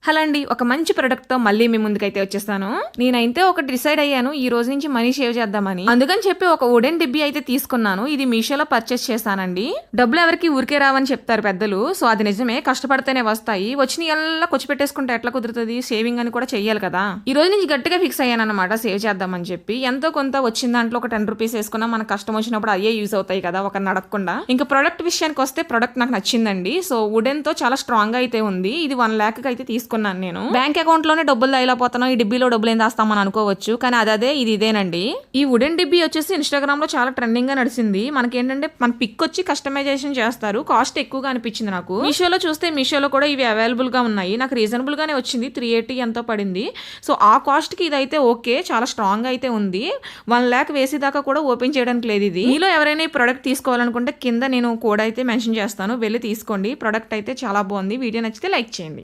Hello అండి, ఒక మంచి ప్రొడక్ట్తో మళ్ళీ మీ ముందుకైతే వచ్చేస్తాను. నేనైతే ఒకటి డిసైడ్ అయ్యాను ఈ రోజు నుంచి మనీ సేవ్ చేద్దామని. అందుకని చెప్పి ఒక వుడెన్ డిబ్బీ అయితే తీసుకున్నాను. ఇది మీషోలో పర్చేస్ చేశానండి. డబ్బులు ఎవరికి ఊరికే రావని చెప్తారు పెద్దలు. సో అది నిజమే, కష్టపడితేనే వస్తాయి. వచ్చిన ఎలా ఖర్చు పెట్టేసుకుంటే ఎట్లా కుదురుతుంది? సేవింగ్ అని కూడా చెయ్యాలి కదా. ఈ రోజు నుంచి గట్టిగా ఫిక్స్ అయ్యాను అనమాట, సేవ్ చేద్దామని చెప్పి. ఎంతో కొంత వచ్చిన దాంట్లో ఒక 10 రూపీస్ వేసుకున్నా మనకు కష్టం వచ్చినప్పుడు అయ్యే యూజ్ అవుతాయి కదా, ఒక నడకుండా. ఇంకా ప్రొడక్ట్ విషయానికి వస్తే ప్రొడక్ట్ నాకు నచ్చిందండి. సో వుడెన్ తో చాలా స్ట్రాంగ్ అయితే ఉంది. ఇది 1 lakh అయితే తీసుకున్నాను నేను. బ్యాంక్ అకౌంట్ లోనే డబ్బులు దాయిపోతాను, ఈ డిబ్బీలో డబ్బులు ఏం దాస్తామని అనుకోవచ్చు, కానీ అదే ఇది ఇదేనండి. ఈ వుడెన్ డిబ్బీ వచ్చేసి ఇన్స్టాగ్రామ్ లో చాలా ట్రెండింగ్ గా నడిచింది. మనకేంటంటే మన పిక్ వచ్చి కస్టమైజేషన్ చేస్తారు. కాస్ట్ ఎక్కువగా అనిపించింది నాకు. మీషోలో చూస్తే మీషోలో కూడా ఇవి అవైలబుల్ గా ఉన్నాయి. నాకు రీజనబుల్ గానే వచ్చింది, 380 ఎంతో పడింది. సో ఆ కాస్ట్ కి ఇదైతే ఓకే, చాలా స్ట్రాంగ్ అయితే ఉంది. 1 lakh వేసేదాకా కూడా ఓపెన్ చేయడానికి లేదు ఇది. మీలో ఎవరైనా ఈ ప్రొడక్ట్ తీసుకోవాలనుకుంటే కింద నేను కోడ్ అయితే మెన్షన్ చేస్తాను, వెళ్ళి తీసుకోండి. ప్రొడక్ట్ అయితే చాలా బాగుంది. వీడియో నచ్చితే లైక్ చేయండి.